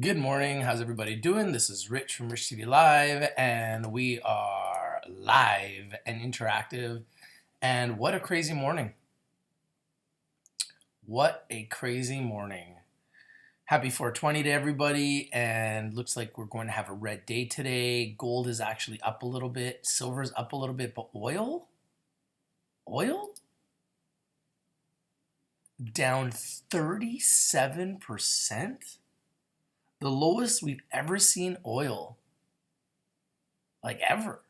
Good morning. How's everybody doing? This is Rich from Rich TV Live, and we are live and interactive. And what a crazy morning! What a crazy morning. Happy 420 to everybody, and looks like we're going to have a red day today. Gold is actually up a little bit, silver's up a little bit, but oil down 37%. The lowest we've ever seen oil, like ever.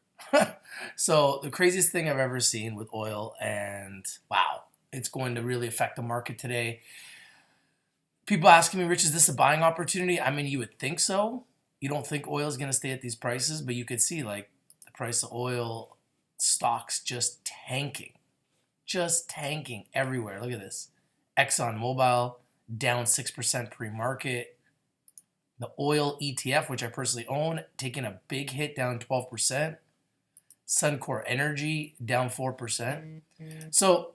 So the craziest thing I've ever seen with oil, and wow, it's going to really affect the market today. People asking me, Rich, is this a buying opportunity? I mean, you would think so. You don't think oil is going to stay at these prices, but you could see like the price of oil stocks just tanking everywhere. Look at this. Exxon Mobil down 6% pre-market. The oil ETF, which I personally own, taking a big hit, down 12%. Suncor Energy down 4%. So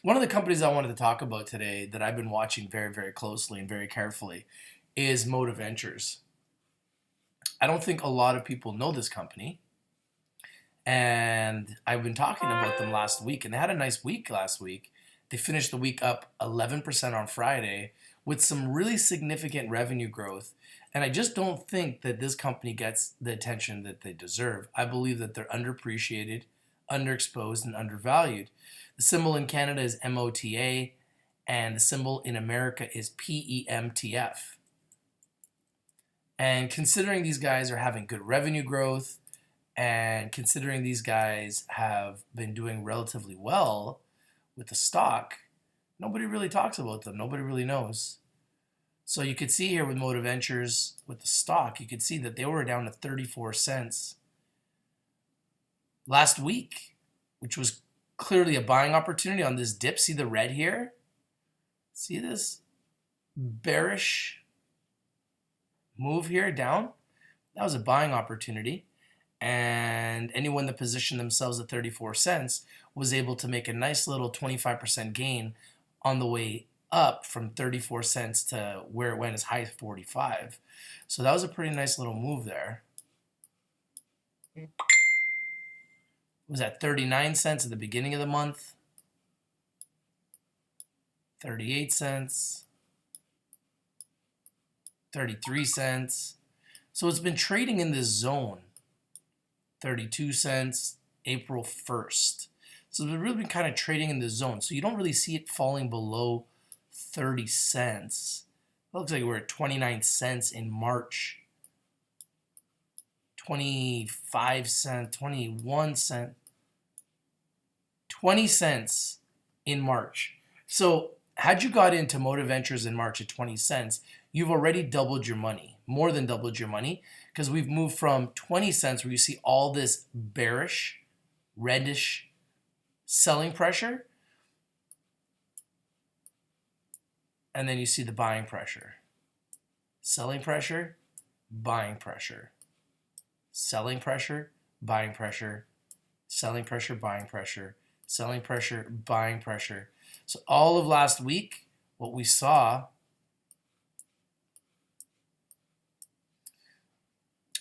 one of the companies I wanted to talk about today that I've been watching very, very closely and very carefully is Moda Ventures. I don't think a lot of people know this company, and I've been talking about them last week, and they had a nice week last week. They finished the week up 11% on Friday with some really significant revenue growth. And I just don't think that this company gets the attention that they deserve. I believe that they're underappreciated, underexposed, and undervalued. The symbol in Canada is MOTA, and the symbol in America is PEMTF. And considering these guys are having good revenue growth, and considering these guys have been doing relatively well with the stock, nobody really talks about them. Nobody really knows. So you could see here with Moda Ventures, with the stock, you could see that they were down to 34 cents last week, which was clearly a buying opportunity on this dip. See the red here? See this bearish move here down? That was a buying opportunity. And anyone that positioned themselves at 34 cents was able to make a nice little 25% gain on the way up from 34 cents to where it went as high as 45. So that was a pretty nice little move there. It was at 39 cents at the beginning of the month, 38 cents, 33 cents. So it's been trading in this zone, 32 cents, April 1st. So it's really been kind of trading in the zone. So you don't really see it falling below 30 cents. It looks like we're at 29 cents in March. 25 cents, 21 cents, 20 cents in March. So had you got into Moda Ventures in March at 20 cents, you've already doubled your money, more than doubled your money, because we've moved from 20 cents where you see all this bearish, reddish selling pressure, and then you see the buying pressure. Selling pressure, buying pressure. Selling pressure, buying pressure. Selling pressure, buying pressure. Selling pressure, buying pressure. So all of last week, what we saw,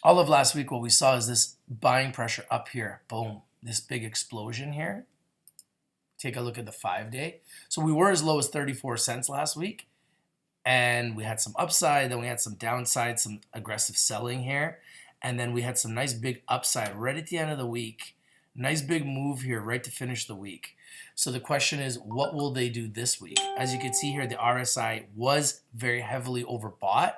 is this buying pressure up here. Boom. This big explosion here. Take a look at the 5-day. So we were as low as 34 cents last week, and we had some upside, then we had some downside, some aggressive selling here, and then we had some nice big upside right at the end of the week. Nice big move here right to finish the week. So the question is, what will they do this week? As you can see here, the RSI was very heavily overbought.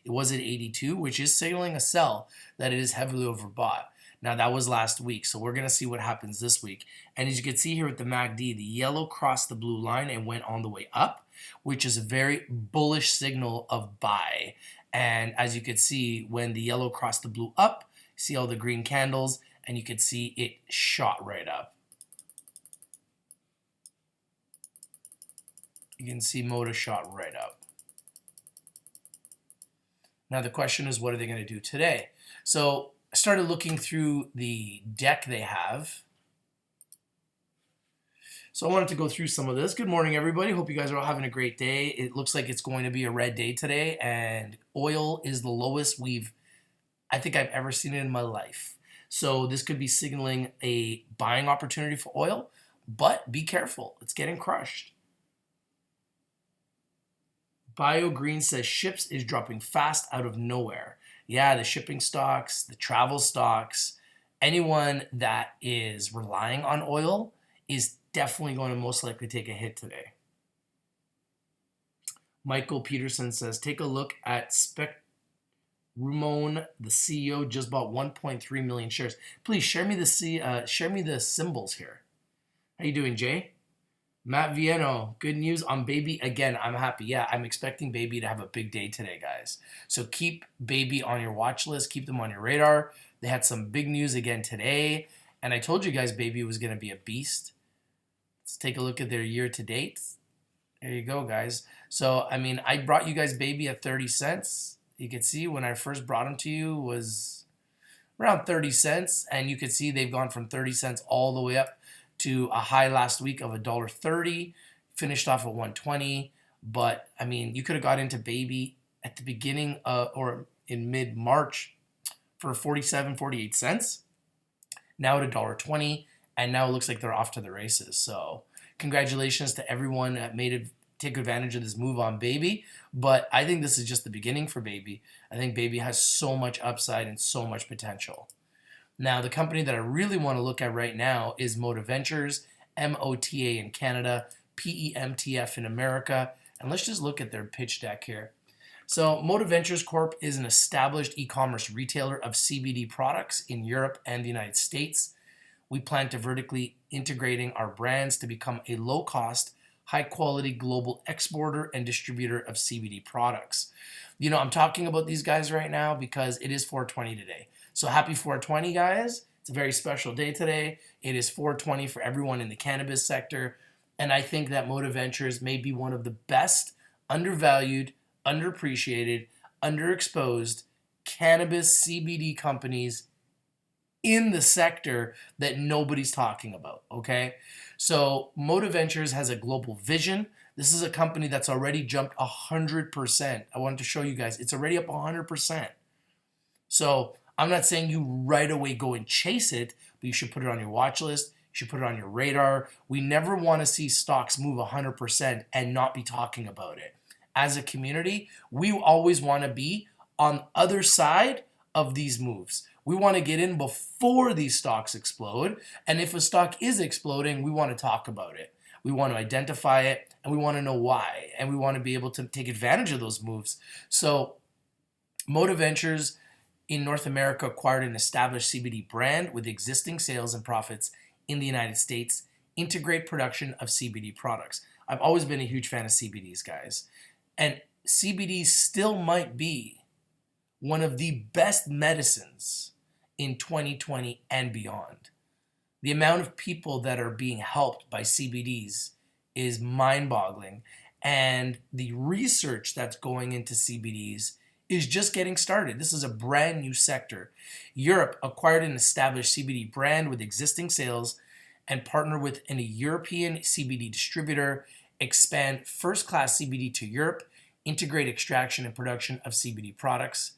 It was at 82, which is signaling a sell, that it is heavily overbought. Now, that was last week, so we're going to see what happens this week. And as you can see here with the MACD, the yellow crossed the blue line and went on the way up, which is a very bullish signal of buy. And as you can see, when the yellow crossed the blue up, see all the green candles, and you can see it shot right up. You can see Moda shot right up. Now the question is, what are they going to do today? So I started looking through the deck they have. So I wanted to go through some of this. Good morning, everybody. Hope you guys are all having a great day. It looks like it's going to be a red day today, and oil is the lowest I think I've ever seen it in my life. So this could be signaling a buying opportunity for oil, but be careful. It's getting crushed. BioGreen says ships is dropping fast out of nowhere. Yeah, the shipping stocks, the travel stocks, anyone that is relying on oil is definitely going to most likely take a hit today. Michael Peterson says, take a look at Rumon, the CEO, just bought 1.3 million shares. Please share me the symbols here. How you doing, Jay? Matt Vieno, good news on Baby again. I'm happy. Yeah, I'm expecting Baby to have a big day today, guys. So keep Baby on your watch list. Keep them on your radar. They had some big news again today. And I told you guys Baby was going to be a beast. Let's take a look at their year to date. There you go, guys. So, I mean, I brought you guys Baby at 30 cents. You can see when I first brought them to you was around 30 cents. And you can see they've gone from 30 cents all the way up to a high last week of $1.30, finished off at 120. But, I mean, you could have got into Baby at the beginning or in mid-March for 47, 48 cents. Now at $1.20. And now it looks like they're off to the races. So congratulations to everyone that take advantage of this move on Baby. But I think this is just the beginning for Baby. I think Baby has so much upside and so much potential. Now, the company that I really want to look at right now is Moda Ventures, MOTA in Canada, PEMTF in America. And let's just look at their pitch deck here. So Moda Ventures Corp is an established e-commerce retailer of CBD products in Europe and the United States. We plan to vertically integrating our brands to become a low-cost, high-quality global exporter and distributor of CBD products. You know, I'm talking about these guys right now because it is 420 today. So happy 420, guys. It's a very special day today. It is 420 for everyone in the cannabis sector. And I think that Moda Ventures may be one of the best, undervalued, underappreciated, underexposed cannabis CBD companies in the sector that nobody's talking about, okay? So Moda Ventures has a global vision. This is a company that's already jumped 100%. I wanted to show you guys, it's already up 100%. So I'm not saying you right away go and chase it, but you should put it on your watch list. You should put it on your radar. We never want to see stocks move 100% and not be talking about it. As a community, we always want to be on the other side of these moves. We want to get in before these stocks explode. And if a stock is exploding, we want to talk about it. We want to identify it, and we want to know why. And we want to be able to take advantage of those moves. So Moda Ventures in North America acquired an established CBD brand with existing sales and profits in the United States, integrate production of CBD products. I've always been a huge fan of CBDs, guys. And CBD still might be one of the best medicines in 2020 and beyond. The amount of people that are being helped by CBDs is mind-boggling, and the research that's going into CBDs is just getting started. This is a brand new sector. Europe acquired an established CBD brand with existing sales and partnered with a European CBD distributor, expand first-class CBD to Europe, integrate extraction and production of CBD products.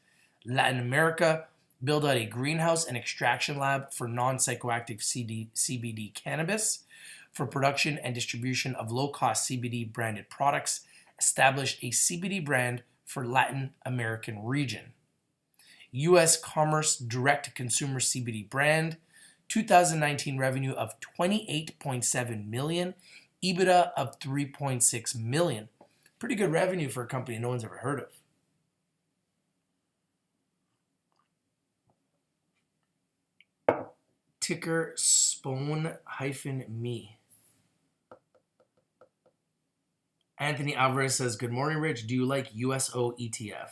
Latin America, build out a greenhouse and extraction lab for non-psychoactive CBD cannabis for production and distribution of low-cost CBD branded products, establish a CBD brand for Latin American region. U.S. Commerce direct-to-consumer CBD brand, 2019 revenue of $28.7 million, EBITDA of $3.6 million. Pretty good revenue for a company no one's ever heard of. Ticker SPON-ME. Anthony Alvarez says, good morning, Rich. Do you like USO ETF?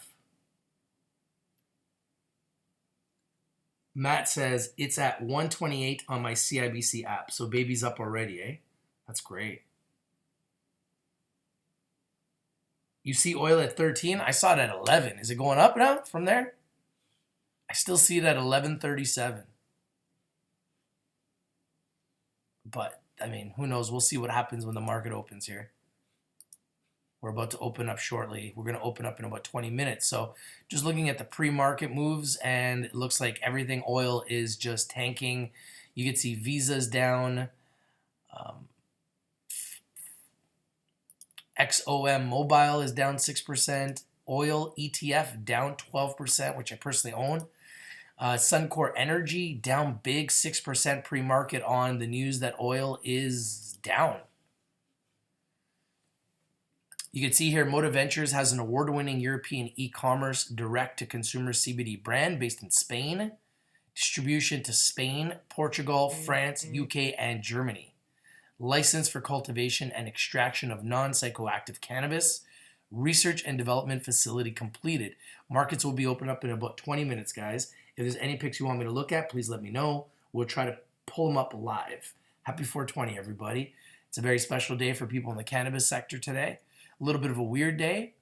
Matt says, it's at 128 on my CIBC app. So Baby's up already, eh? That's great. You see oil at 13? I saw it at 11. Is it going up now from there? I still see it at 11.37. But I mean, who knows? We'll see what happens when the market opens here. We're about to open up shortly. We're going to open up in about 20 minutes. So just looking at the pre-market moves, and it looks like everything oil is just tanking. You can see Visa's down. XOM Mobile is down 6%. Oil ETF down 12%, which I personally own. Suncor Energy down big 6% pre-market on the news that oil is down. You can see here Moda Ventures has an award-winning European e-commerce direct-to-consumer CBD brand based in Spain. Distribution to Spain, Portugal, France, UK, and Germany. License for cultivation and extraction of non-psychoactive cannabis. Research and development facility completed. Markets will be open up in about 20 minutes, guys. If there's any picks you want me to look at, please let me know. We'll try to pull them up live. Happy 420, everybody. It's a very special day for people in the cannabis sector today. A little bit of a weird day,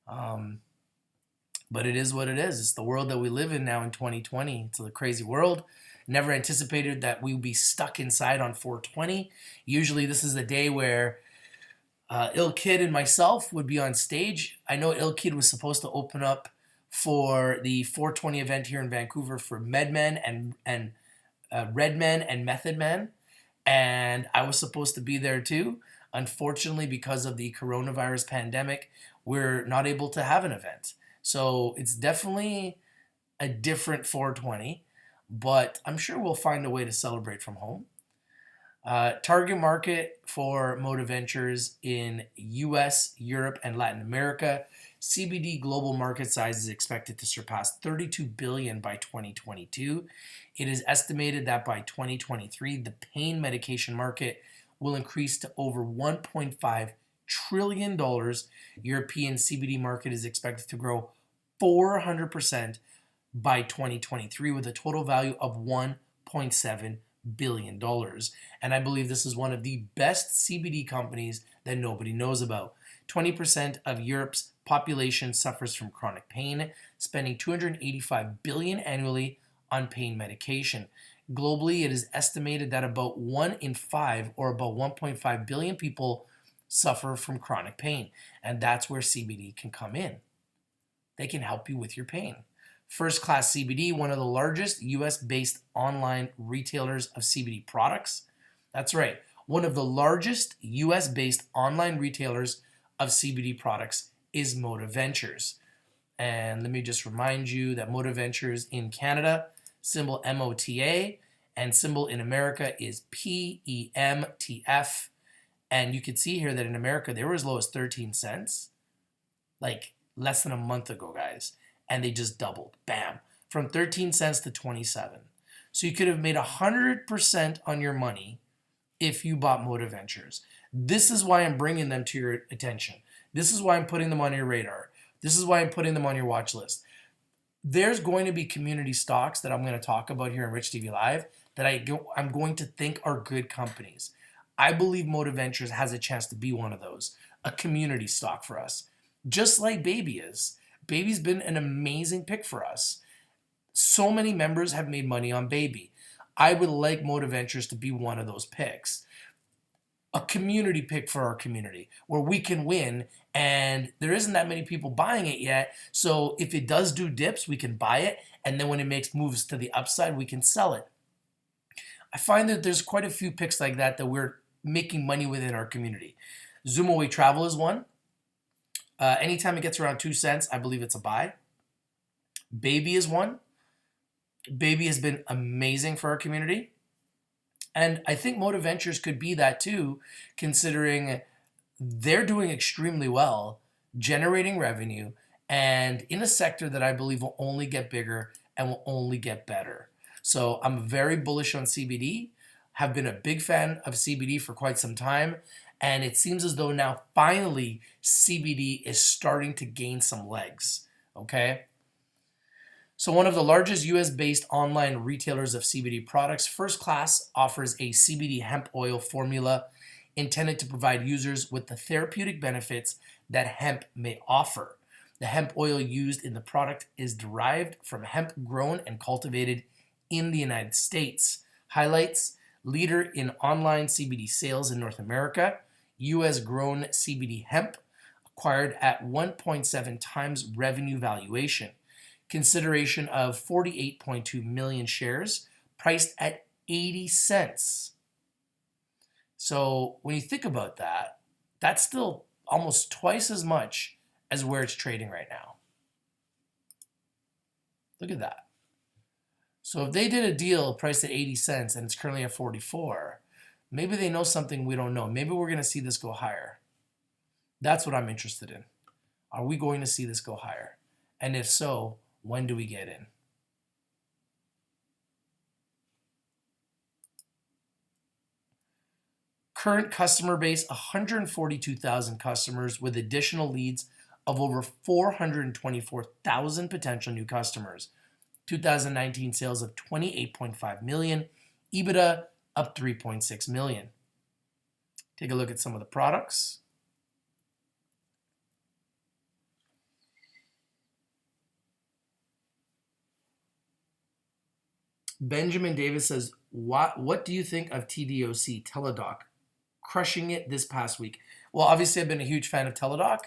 but it is what it is. It's the world that we live in now in 2020. It's a crazy world. Never anticipated that we would be stuck inside on 420. Usually this is a day where Ill Kid and myself would be on stage. I know Ill Kid was supposed to open up for the 420 event here in Vancouver for MedMen and Redmen and Method Men, and I was supposed to be there too. Unfortunately, because of the coronavirus pandemic, we're not able to have an event. So it's definitely a different 420, but I'm sure we'll find a way to celebrate from home. Target market for Moda Ventures in US, Europe, and Latin America. CBD global market size is expected to surpass $32 billion by 2022. It is estimated that by 2023, the pain medication market will increase to over $1.5 trillion. European CBD market is expected to grow 400% by 2023 with a total value of $1.7 billion. And I believe this is one of the best CBD companies that nobody knows about. 20% of Europe's population suffers from chronic pain, spending $285 billion annually on pain medication. Globally, it is estimated that about 1 in 5, or about 1.5 billion people, suffer from chronic pain. And that's where CBD can come in. They can help you with your pain. First Class CBD, one of the largest US-based online retailers of CBD products. That's right, one of the largest US-based online retailers of CBD products is Moda Ventures. And let me just remind you that Moda Ventures in Canada, symbol MOTA, and symbol in America is PEMTF. And you can see here that in America, they were as low as 13 cents, like less than a month ago, guys. And they just doubled, bam, from 13 cents to 27. So you could have made 100% on your money if you bought Moda Ventures. This is why I'm bringing them to your attention. This is why I'm putting them on your radar. This is why I'm putting them on your watch list. There's going to be community stocks that I'm going to talk about here in Rich TV Live that I'm going to think are good companies. I believe Moda Ventures has a chance to be one of those, a community stock for us, just like Baby is. Baby's been an amazing pick for us. So many members have made money on Baby. I would like Moda Ventures to be one of those picks. A community pick for our community where we can win, and there isn't that many people buying it yet. So if it does do dips, we can buy it, and then when it makes moves to the upside, we can sell it. I find that there's quite a few picks like that we're making money within our community. Zoomaway Travel is one. Anytime it gets around 2 cents, I believe it's a buy. Baby is one. Baby has been amazing for our community. And I think Moda Ventures could be that too, considering they're doing extremely well, generating revenue, and in a sector that I believe will only get bigger and will only get better. So I'm very bullish on CBD, have been a big fan of CBD for quite some time, and it seems as though now finally CBD is starting to gain some legs, okay? So one of the largest US-based online retailers of CBD products, First Class, offers a CBD hemp oil formula intended to provide users with the therapeutic benefits that hemp may offer. The hemp oil used in the product is derived from hemp grown and cultivated in the United States. Highlights: leader in online CBD sales in North America. US grown CBD hemp acquired at 1.7 times revenue valuation. Consideration of 48.2 million shares, priced at 80 cents. So when you think about that, that's still almost twice as much as where it's trading right now. Look at that. So if they did a deal priced at 80 cents and it's currently at 44, maybe they know something we don't know. Maybe we're going to see this go higher. That's what I'm interested in. Are we going to see this go higher? And if so, when do we get in? Current customer base, 142,000 customers with additional leads of over 424,000 potential new customers. 2019 sales of 28.5 million, EBITDA up 3.6 million. Take a look at some of the products. Benjamin Davis says, what do you think of TDOC, Teladoc? Crushing it this past week. Well, obviously, I've been a huge fan of Teladoc.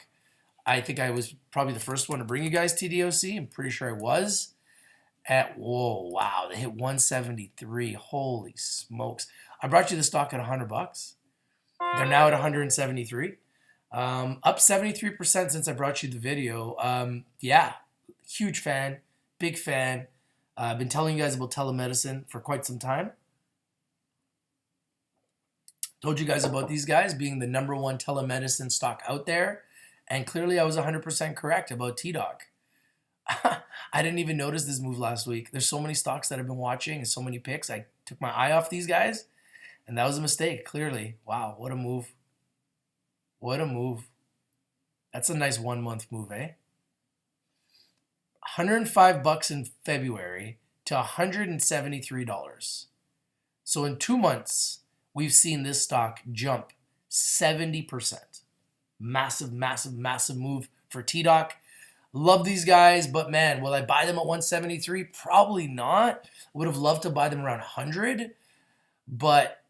I think I was probably the first one to bring you guys TDOC. I'm pretty sure I was. Whoa, wow, they hit 173. Holy smokes. I brought you the stock at $100. They're now at 173. Up 73% since I brought you the video. Yeah, huge fan, big fan. I've been telling you guys about telemedicine for quite some time. Told you guys about these guys being the #1 telemedicine stock out there. And clearly I was 100% correct about TDOC. I didn't even notice this move last week. There's so many stocks that I've been watching and so many picks. I took my eye off these guys. And that was a mistake, clearly. Wow, what a move. What a move. That's a nice 1 month move, eh? $105 in February to $173. So in 2 months, we've seen this stock jump 70%. Massive, massive, massive move for TDOC. Love these guys, but man, will I buy them at 173? Probably not. Would have loved to buy them around 100, but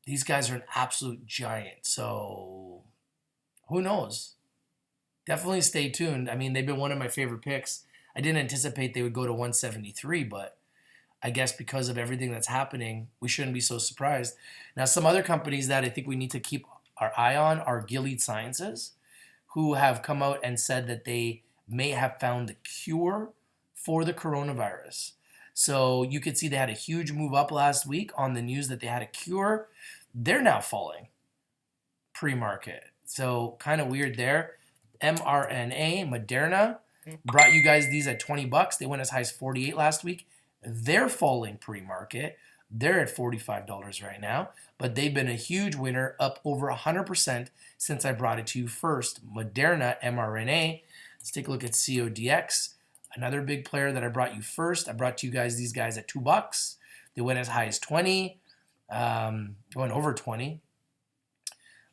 these guys are an absolute giant. So who knows? Definitely stay tuned. I mean, they've been one of my favorite picks. I didn't anticipate they would go to 173, but I guess because of everything that's happening, we shouldn't be so surprised. Now, some other companies that I think we need to keep our eye on are Gilead Sciences, who have come out and said that they may have found the cure for the coronavirus. So you could see they had a huge move up last week on the news that they had a cure. They're now falling pre-market. So kind of weird there. mRNA, Moderna, brought you guys these at $20. They went as high as 48 last week. They're falling pre-market. They're at $45 right now, but they've been a huge winner, up over 100% since I brought it to you first. Moderna, mRNA. Let's take a look at CODX, another big player that I brought you first. I brought you guys these guys at $2. They went as high as 20, going over 20.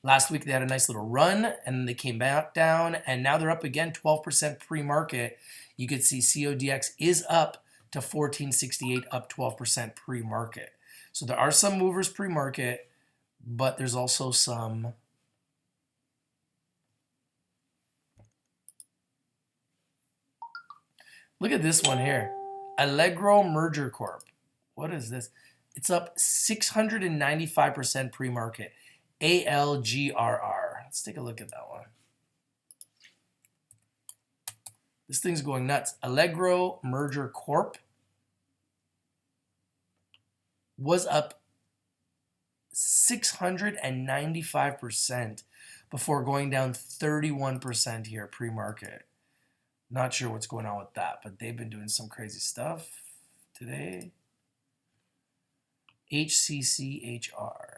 Last week they had a nice little run, and they came back down, and now they're up again, 12% pre-market. You could see CODX is up to 1468, up 12% pre-market. So there are some movers pre-market, but there's also some look at this one here. Allegro Merger Corp. What is this? It's up 695% pre-market. ALGRR. Let's take a look at that one. This thing's going nuts. Allegro Merger Corp was up 695% before going down 31% here pre-market. Not sure what's going on with that, but they've been doing some crazy stuff today. HCCHR.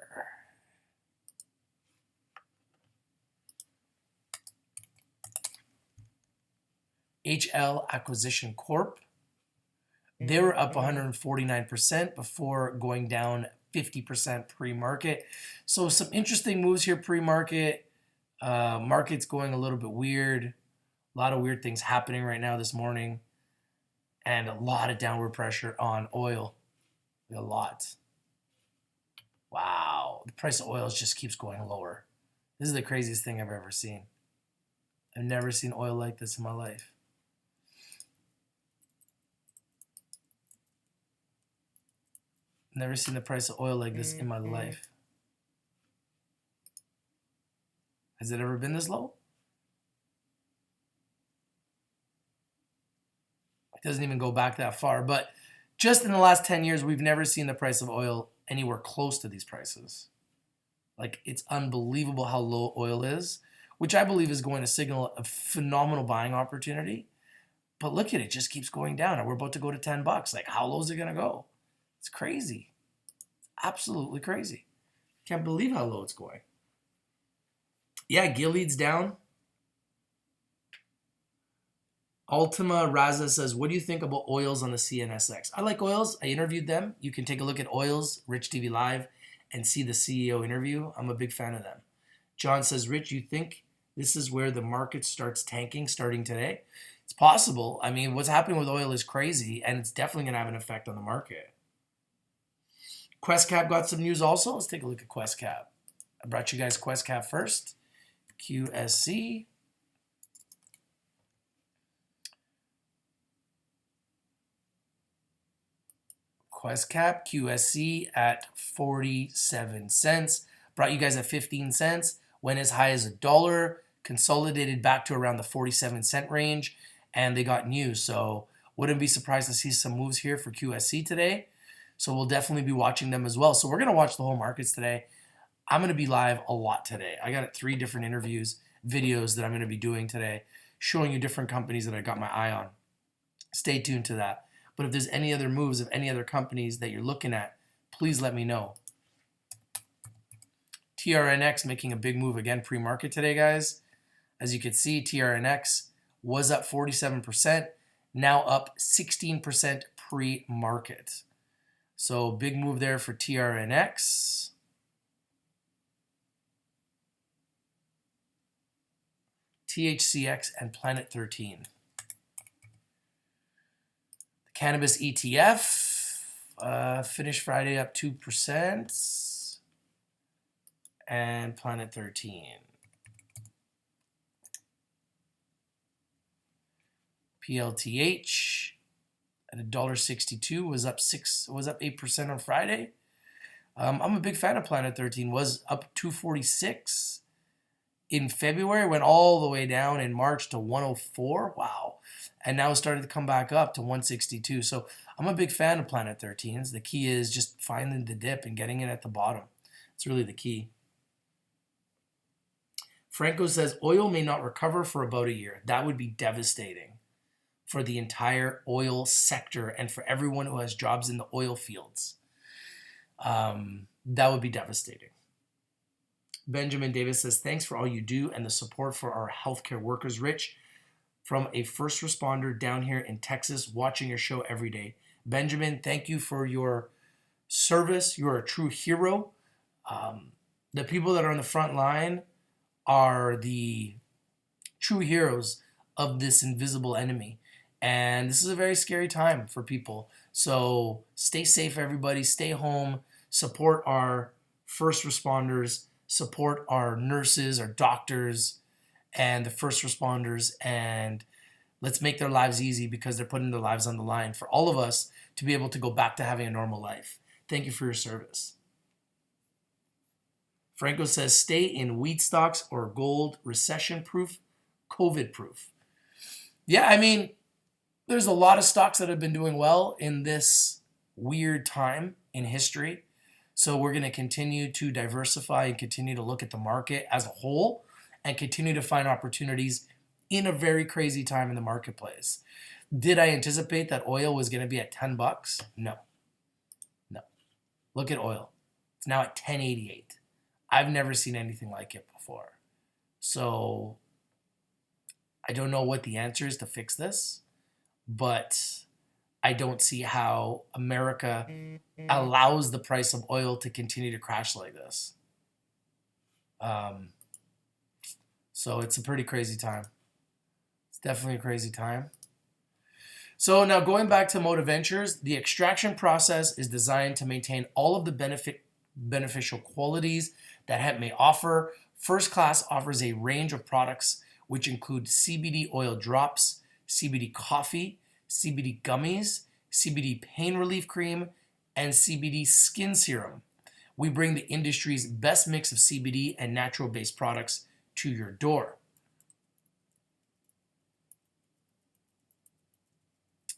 HL Acquisition Corp. They were up 149% before going down 50% pre-market. So some interesting moves here pre-market. Market's going a little bit weird. A lot of weird things happening right now this morning. And a lot of downward pressure on oil. A lot. Wow, the price of oil just keeps going lower. This is the craziest thing I've ever seen. I've never seen oil like this in my life. Never seen the price of oil like this in my life. Has it ever been this low? It doesn't even go back that far. But just in the last 10 years, we've never seen the price of oil anywhere close to these prices. Like, it's unbelievable how low oil is, which I believe is going to signal a phenomenal buying opportunity. But look at it, just keeps going down. And we're about to go to $10. Like, how low is it going to go? It's crazy. Absolutely crazy. Can't believe how low it's going. Yeah, Gilead's down. Ultima Raza says, what do you think about oils on the CNSX? I like oils. I interviewed them. You can take a look at oils, Rich TV Live, and see the CEO interview. I'm a big fan of them. John says, Rich, you think this is where the market starts tanking starting today? It's possible. I mean, what's happening with oil is crazy, and it's definitely going to have an effect on the market. QuestCap got some news also. Let's take a look at QuestCap. I brought you guys QuestCap first. QSC. QuestCap, QSC at 47 cents. Brought you guys at 15 cents. Went as high as $1. Consolidated back to around the 47-cent range. And they got news. So wouldn't be surprised to see some moves here for QSC today. So we'll definitely be watching them as well. So we're going to watch the whole markets today. I'm going to be live a lot today. I got 3 different interviews, videos that I'm going to be doing today, showing you different companies that I got my eye on. Stay tuned to that. But if there's any other moves of any other companies that you're looking at, please let me know. TRNX making a big move again pre-market today, guys. As you can see, TRNX was up 47%, now up 16% pre-market. So big move there for TRNX. THCX and Planet 13. The Cannabis ETF finished Friday up 2%. And Planet 13. PLTH at $1.62 was up 8% on Friday. I'm a big fan of Planet 13. Was up 246 in February, went all the way down in March to 104. Wow. And now it's started to come back up to 162. So I'm a big fan of Planet 13s. The key is just finding the dip and getting it at the bottom. It's really the key. Franco says oil may not recover for about a year. That would be devastating for the entire oil sector and for everyone who has jobs in the oil fields. That would be devastating. Benjamin Davis says, thanks for all you do and the support for our healthcare workers, Rich. From a first responder down here in Texas, watching your show every day. Benjamin, thank you for your service. You're a true hero. The people that are on the front line are the true heroes of this invisible enemy. And this is a very scary time for people. So stay safe, everybody. Stay home. Support our first responders. Support our nurses, our doctors, and the first responders. And let's make their lives easy because they're putting their lives on the line for all of us to be able to go back to having a normal life. Thank you for your service. Franco says, stay in wheat stocks or gold, recession-proof, COVID-proof. Yeah, I mean, there's a lot of stocks that have been doing well in this weird time in history. So we're going to continue to diversify and continue to look at the market as a whole and continue to find opportunities in a very crazy time in the marketplace. Did I anticipate that oil was going to be at $10? No. Look at oil. It's now at $10.88. I've never seen anything like it before. So I don't know what the answer is to fix this, but I don't see how America allows the price of oil to continue to crash like this. So it's a pretty crazy time. It's definitely a crazy time. So now going back to Moda Ventures, the extraction process is designed to maintain all of the beneficial qualities that hemp may offer. First Class offers a range of products which include CBD oil drops, CBD coffee, CBD gummies, CBD pain relief cream, and CBD skin serum. We bring the industry's best mix of CBD and natural-based products to your door.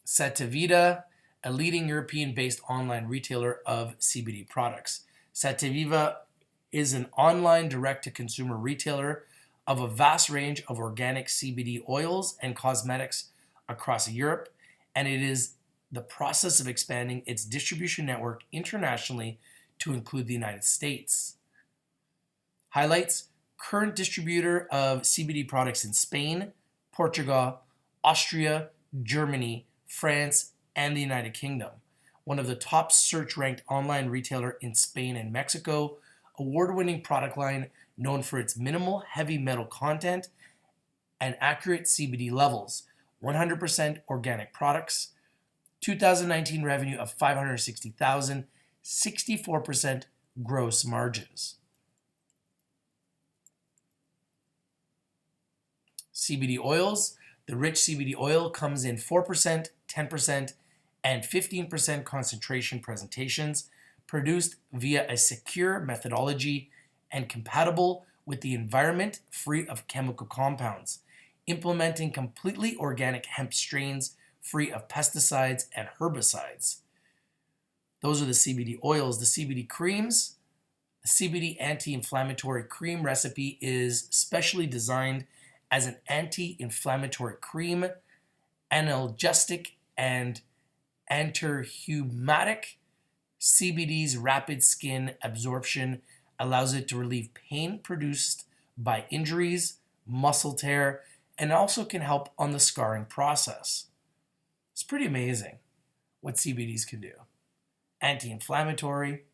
Sativida, a leading European-based online retailer of CBD products. Sativa is an online direct-to-consumer retailer of a vast range of organic CBD oils and cosmetics across Europe, and it is the process of expanding its distribution network internationally to include the United States. Highlights: current distributor of CBD products in Spain, Portugal, Austria, Germany, France, and the United Kingdom. One of the top search-ranked online retailer in Spain and Mexico. Award-winning product line known for its minimal heavy metal content and accurate CBD levels. 100% organic products. 2019 revenue of $560,000, 64% gross margins. CBD oils. The rich CBD oil comes in 4%, 10%, and 15% concentration presentations, produced via a secure methodology and compatible with the environment, free of chemical compounds, implementing completely organic hemp strains free of pesticides and herbicides. Those are the CBD oils. The CBD creams. The CBD anti-inflammatory cream recipe is specially designed as an anti-inflammatory cream, analgesic, and antirheumatic. CBD's rapid skin absorption allows it to relieve pain produced by injuries, muscle tear, and also can help on the scarring process. It's pretty amazing what CBDs can do. Anti-inflammatory.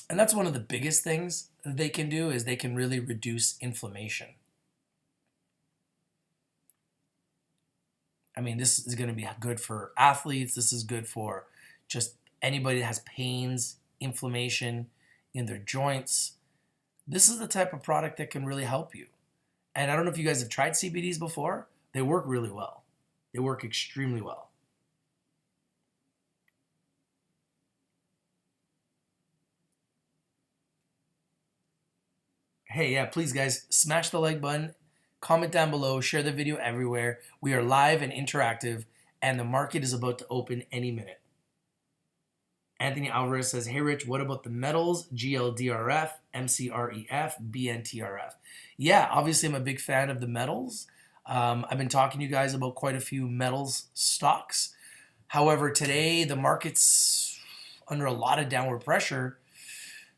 And that's one of the biggest things they can do, is they can really reduce inflammation. I mean, this is going to be good for athletes. This is good for just anybody that has pains, inflammation in their joints. This is the type of product that can really help you. And I don't know if you guys have tried CBDs before. They work really well. They work extremely well. Hey, yeah, please guys, smash the like button, comment down below, share the video everywhere. We are live and interactive, and the market is about to open any minute. Anthony Alvarez says, hey Rich, what about the metals? GLDRF, MCREF, BNTRF. Yeah, obviously I'm a big fan of the metals. I've been talking to you guys about quite a few metals stocks. However, today the market's under a lot of downward pressure.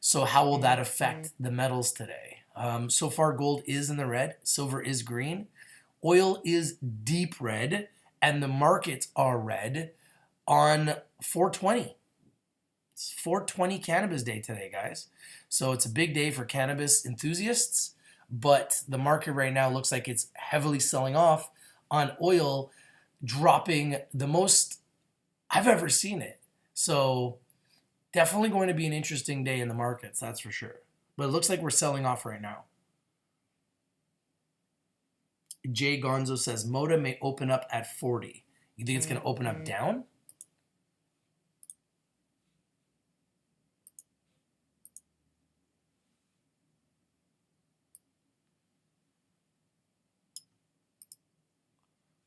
So how will that affect the metals today? So far, gold is in the red, silver is green, oil is deep red, and the markets are red on 420. It's 420 Cannabis Day today, guys. So it's a big day for cannabis enthusiasts, but the market right now looks like it's heavily selling off on oil, dropping the most I've ever seen it. So definitely going to be an interesting day in the markets, that's for sure. But it looks like we're selling off right now. Jay Gonzo says, Moda may open up at 40. You think it's going to open up down?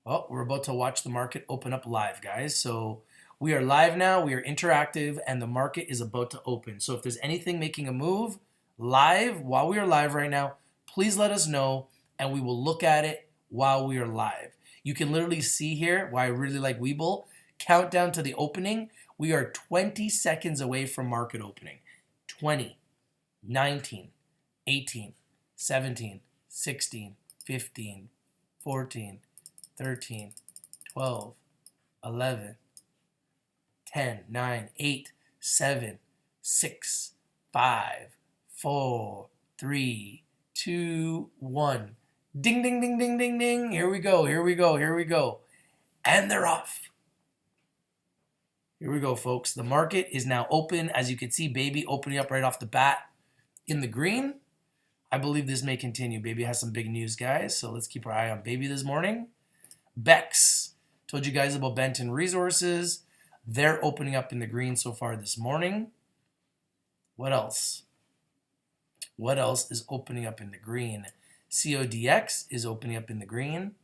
Oh, we're about to watch the market open up live, guys. So we are live now, we are interactive, and the market is about to open. So if there's anything making a move live, while we are live right now, please let us know, and we will look at it while we are live. You can literally see here why I really like Webull. Countdown to the opening. We are 20 seconds away from market opening. 20, 19, 18, 17, 16, 15, 14, 13, 12, 11, 10, 9, 8, 7, 6, 5, 4, 3, 2, 1. Ding, ding, ding, ding, ding, ding. Here we go, here we go, here we go. And they're off. Here we go, folks. The market is now open. As you can see, baby opening up right off the bat in the green. I believe this may continue. Baby has some big news, guys. So let's keep our eye on baby this morning. Bex. Told you guys about Benton Resources. They're opening up in the green so far this morning. What else? What else is opening up in the green? CODX is opening up in the green.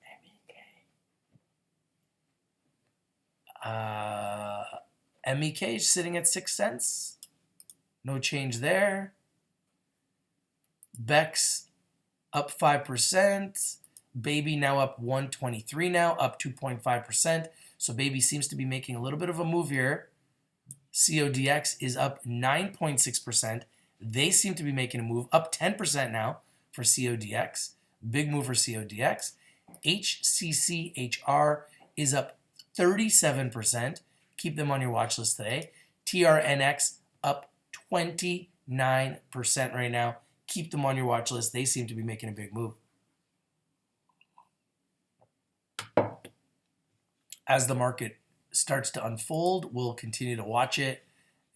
MEK is sitting at 6 cents. No change there. Bex up 5%. Baby now up 123 now, up 2.5%. So baby seems to be making a little bit of a move here. CODX is up 9.6%. They seem to be making a move, up 10% now for CODX. Big move for CODX. HCCHR is up 37%. Keep them on your watch list today. TRNX up 29% right now. Keep them on your watch list. They seem to be making a big move. As the market starts to unfold, we'll continue to watch it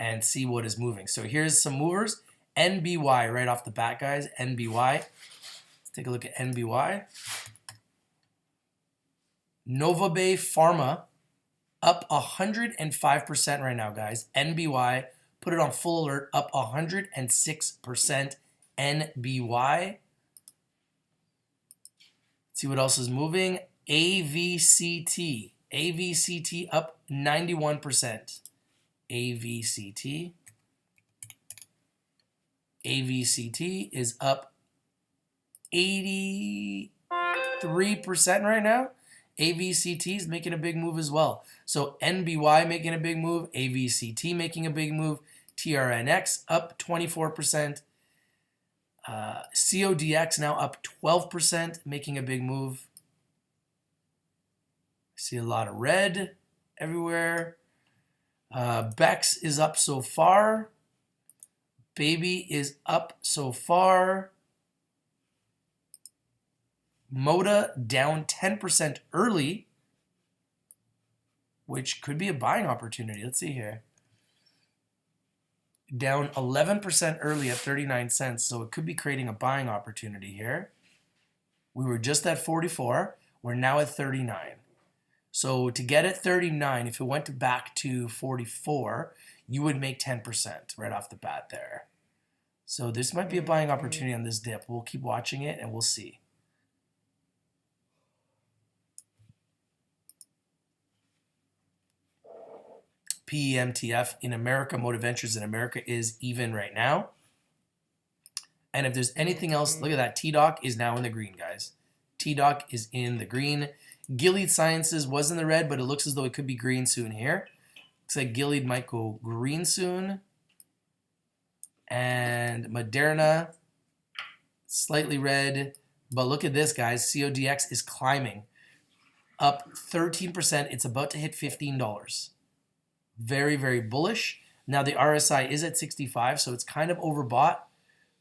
and see what is moving. So here's some movers. NBY right off the bat, guys. NBY. Let's take a look at NBY. NovaBay Pharma up 105% right now, guys. NBY, put it on full alert, up 106%. NBY. See what else is moving. AVCT. AVCT up 91%. AVCT. AVCT is up 83% right now. AVCT is making a big move as well. So NBY making a big move, AVCT making a big move, TRNX up 24%, CODX now up 12%, making a big move. See a lot of red everywhere. Bex is up so far. Baby is up so far. Moda down 10% early, which could be a buying opportunity. Let's see here. Down 11% early at 39 cents, so it could be creating a buying opportunity here. We were just at 44. We're now at 39. So to get at 39, if it went back to 44, you would make 10% right off the bat there. So this might be a buying opportunity on this dip. We'll keep watching it and we'll see. PEMTF in America, Moda Ventures in America is even right now. And if there's anything else, look at that. TDOC is now in the green, guys. TDOC is in the green. Gilead Sciences was in the red, but it looks as though it could be green soon here. Looks like Gilead might go green soon. And Moderna, slightly red. But look at this, guys. CODX is climbing. Up 13%. It's about to hit $15. Very, very bullish. Now the RSI is at 65, so it's kind of overbought.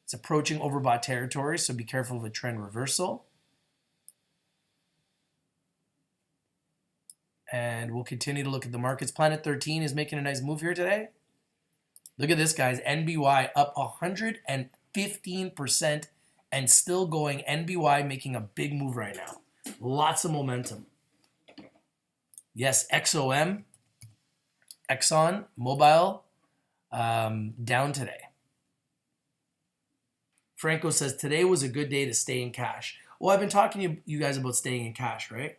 It's approaching overbought territory, so be careful of a trend reversal. And we'll continue to look at the markets. Planet 13 is making a nice move here today. Look at this, guys. NBY up 115% and still going. NBY making a big move right now. Lots of momentum. Yes, XOM, Exxon Mobil, down today. Franco says, today was a good day to stay in cash. Well, I've been talking to you guys about staying in cash, right?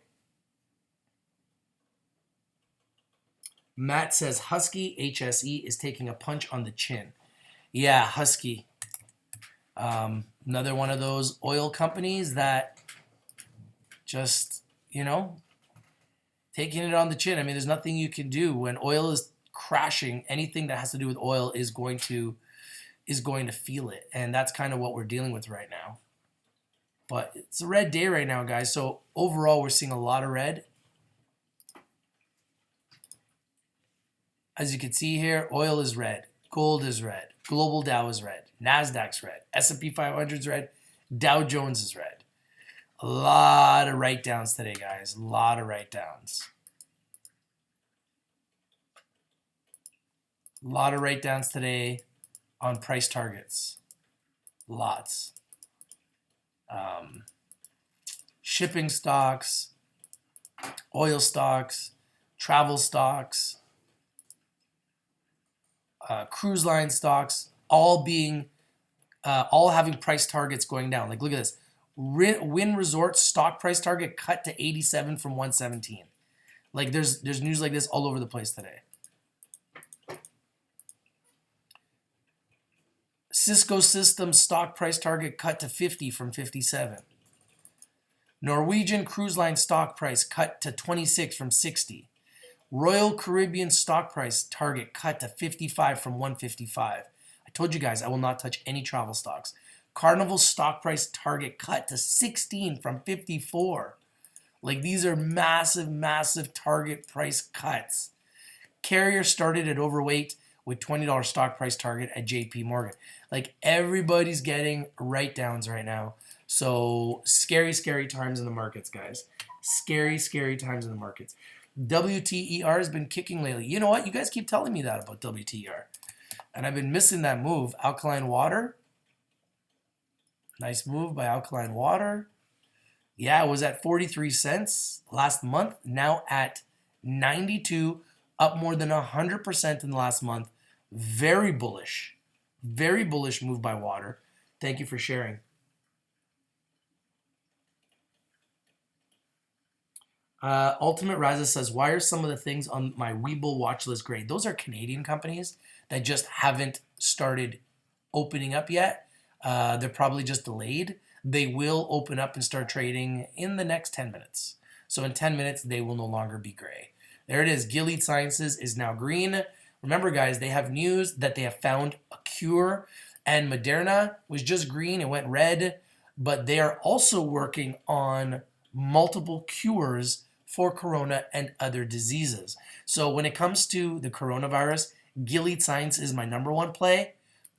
Matt says, Husky HSE is taking a punch on the chin. Yeah, Husky. Another one of those oil companies that just, you know, taking it on the chin. I mean, there's nothing you can do when oil is crashing. Anything that has to do with oil is going to feel it, and that's kind of what we're dealing with right now. But it's a red day right now, guys. So overall, we're seeing a lot of red. As you can see here, oil is red, gold is red, global Dow is red, NASDAQ's red, S&P 500's red, Dow Jones is red. A lot of write-downs today, guys. A lot of write-downs. A lot of write downs today on price targets. Lots. Shipping stocks, oil stocks, travel stocks, cruise line stocks, all having price targets going down. Like, look at this. Wynn Resorts stock price target cut to 87 from 117. Like, there's news like this all over the place today. Cisco Systems stock price target cut to 50 from 57. Norwegian Cruise Line stock price cut to 26 from 60. Royal Caribbean stock price target cut to 55 from 155. I told you guys I will not touch any travel stocks. Carnival stock price target cut to 16 from 54. Like, these are massive, massive target price cuts. Carrier started at overweight with $20 stock price target at JP Morgan. Like, everybody's getting write downs right now. So scary, scary times in the markets, guys. Scary, scary times in the markets. WTER has been kicking lately. You know what? You guys keep telling me that about WTER. And I've been missing that move. Alkaline Water. Nice move by Alkaline Water. Yeah, it was at 43 cents last month. Now at 92, up more than 100% in the last month. Very bullish. Very bullish move by Water. Thank you for sharing. Ultimate Raza says, why are some of the things on my Webull watch list great? Those are Canadian companies that just haven't started opening up yet. They're probably just delayed. They will open up and start trading in the next 10 minutes. So in 10 minutes, they will no longer be gray. There it is. Gilead Sciences is now green. Remember, guys, they have news that they have found a cure. And Moderna was just green. It went red. But they are also working on multiple cures for corona and other diseases. So when it comes to the coronavirus, Gilead Science is my number one play.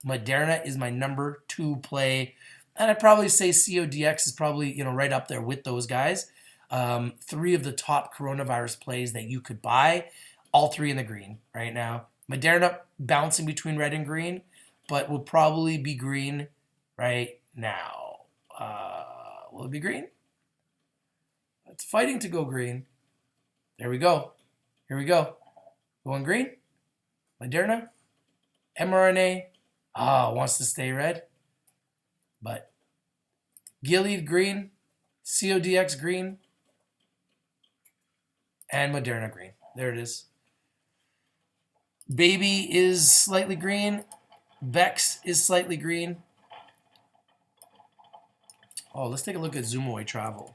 Moderna is my number two play. And I'd probably say CODX is probably, right up there with those guys. Three of the top coronavirus plays that you could buy, all three in the green right now. Moderna bouncing between red and green, but will probably be green right now. Will it be green? It's fighting to go green. There we go. Here we go. Going green. Moderna. mRNA. Wants to stay red. But Gilead green. CODX green. And Moderna green. There it is. Baby is slightly green. Bex is slightly green. Oh, let's take a look at Zoomaway Travel.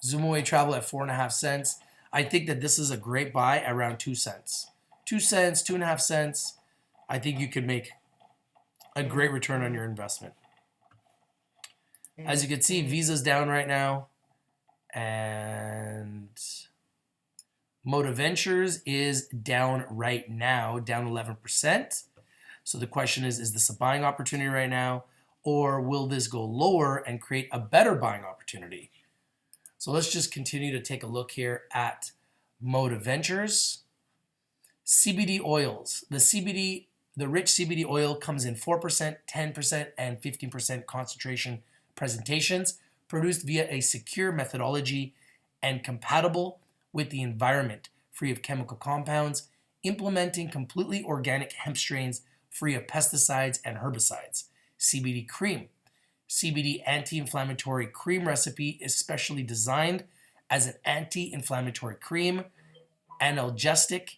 Zoomaway Travel at 4.5 cents. I think that this is a great buy around 2 cents. 2 cents, 2.5 cents. I think you could make a great return on your investment. As you can see, Visa's down right now. And Moda Ventures is down right now, down 11%. So the question is this a buying opportunity right now? Or will this go lower and create a better buying opportunity? So let's just continue to take a look here at Moda Ventures. CBD oils. The rich CBD oil comes in 4%, 10%, and 15% concentration presentations, produced via a secure methodology and compatible with the environment, free of chemical compounds, implementing completely organic hemp strains free of pesticides and herbicides. CBD cream. CBD anti-inflammatory cream recipe is specially designed as an anti-inflammatory cream, analgesic,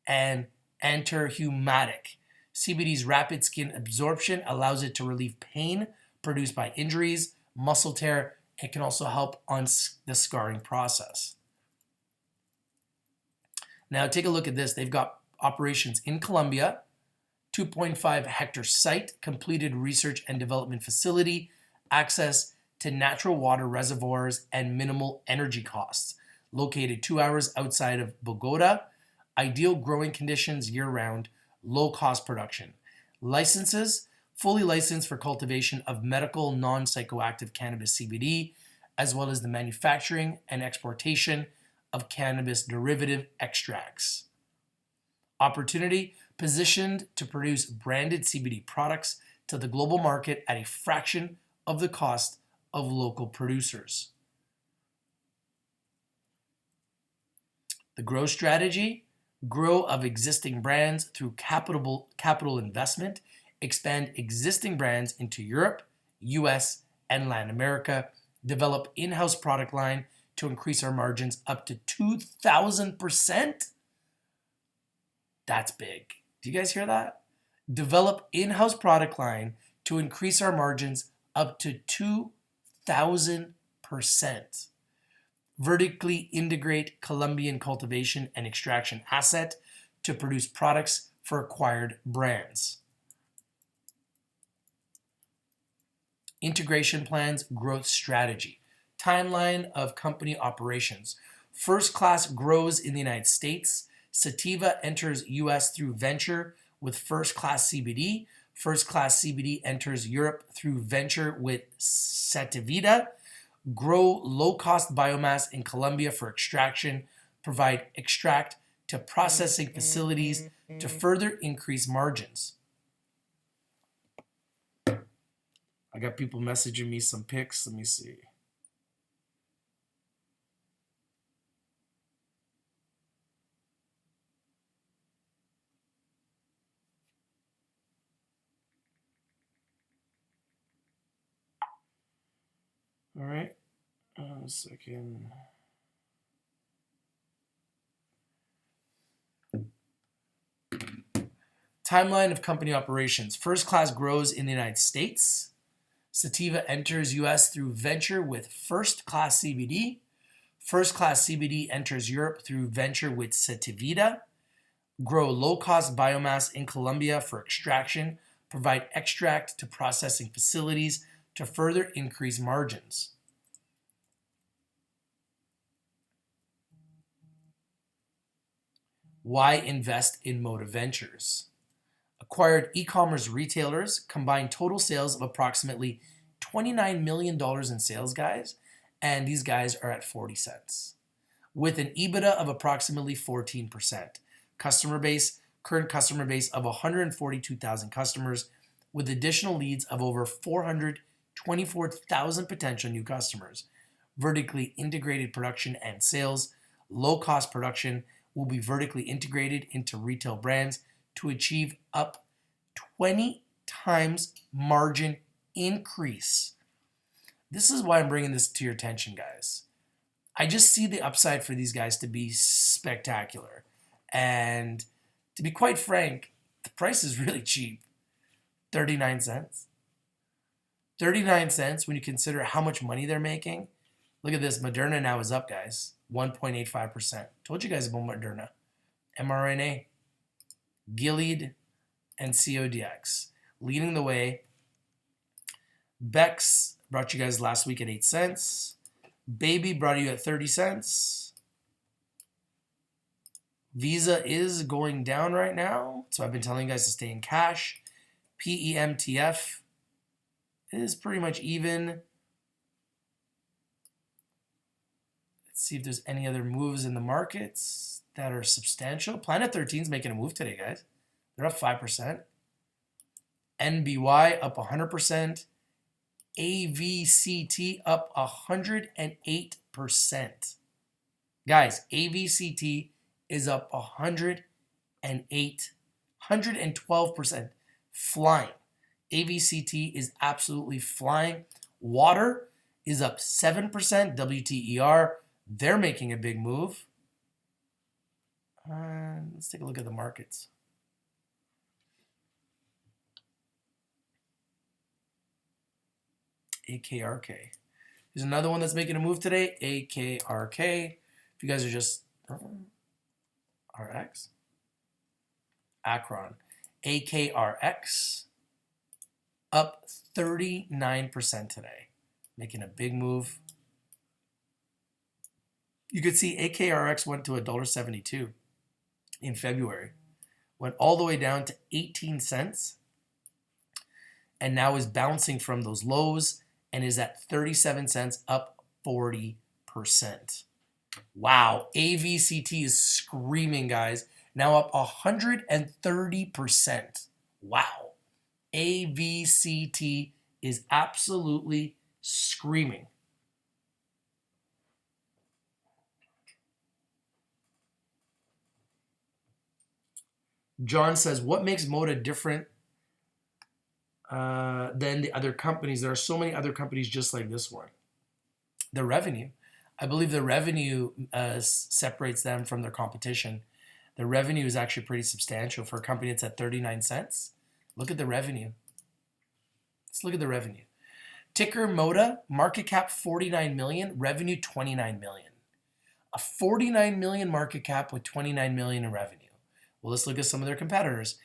and antihumatic. CBD's rapid skin absorption allows it to relieve pain produced by injuries, muscle tear. It can also help on the scarring process. Now take a look at this. They've got operations in Colombia, 2.5 hectare site, completed research and development facility, access to natural water reservoirs, and minimal energy costs. Located 2 hours outside of Bogota, ideal growing conditions year-round, low-cost production. Licenses, fully licensed for cultivation of medical non-psychoactive cannabis CBD, as well as the manufacturing and exportation of cannabis derivative extracts. Opportunity positioned to produce branded CBD products to the global market at a fraction of the cost of local producers. The growth strategy: grow of existing brands through capital investment, expand existing brands into Europe, US, and Latin America, develop in-house product line to increase our margins up to 2,000%. That's big. Do you guys hear that? Develop in-house product line to increase our margins up to 2,000%. Vertically integrate Colombian cultivation and extraction asset to produce products for acquired brands. Integration plans, growth strategy. Timeline of company operations. First Class grows in the United States. Sativa enters US through venture with First Class CBD. First Class CBD enters Europe through venture with Sativida. Grow low-cost biomass in Colombia for extraction. Provide extract to processing facilities to further increase margins. I got people messaging me some pics. Let me see. All right. A second. Timeline of company operations. First Class grows in the United States. Sativa enters US through venture with First Class CBD. First Class CBD enters Europe through venture with Sativida. Grow low-cost biomass in Colombia for extraction. Provide extract to processing facilities to further increase margins. Why invest in Motive Ventures? Acquired e-commerce retailers, combined total sales of approximately $29 million in sales, guys, and these guys are at 40 cents. With an EBITDA of approximately 14%. Customer base, current customer base of 142,000 customers, with additional leads of over 424,000 potential new customers. Vertically integrated production and sales, low-cost production will be vertically integrated into retail brands to achieve up 20 times margin increase. This is why I'm bringing this to your attention, guys. I just see the upside for these guys to be spectacular. And to be quite frank, the price is really cheap. 39 cents. 39 cents when you consider how much money they're making. Look at this. Moderna now is up, guys. 1.85%. Told you guys about Moderna. mRNA, Gilead, and CODX. Leading the way. Bex brought you guys last week at 8 cents. Baby brought you at 30 cents. Visa is going down right now, so I've been telling you guys to stay in cash. PEMTF is pretty much even. Let's see if there's any other moves in the markets that are substantial. Planet 13 is making a move today, guys. They're up 5%. NBY up 100%. AVCT up 108%. Guys, AVCT is up 112%. Flying. AVCT is absolutely flying. Water is up 7%. WTER, they're making a big move. Let's take a look at the markets. AKRK. There's another one that's making a move today. AKRK. If you guys are just RX. Akron. AKRX. Up 39% today. Making a big move. You could see AKRX went to $1.72 in February. Went all the way down to 18 cents. And now is bouncing from those lows and is at 37 cents, up 40%. Wow, AVCT is screaming, guys. Now up 130%. Wow. AVCT is absolutely screaming. John says, what makes Moda different than the other companies? There are so many other companies just like this one. The revenue. I believe the revenue separates them from their competition. The revenue is actually pretty substantial for a company that's at 39 cents. Look at the revenue. Let's look at the revenue. Ticker Moda, market cap 49 million, revenue 29 million. A 49 million market cap with 29 million in revenue. Well, let's look at some of their competitors.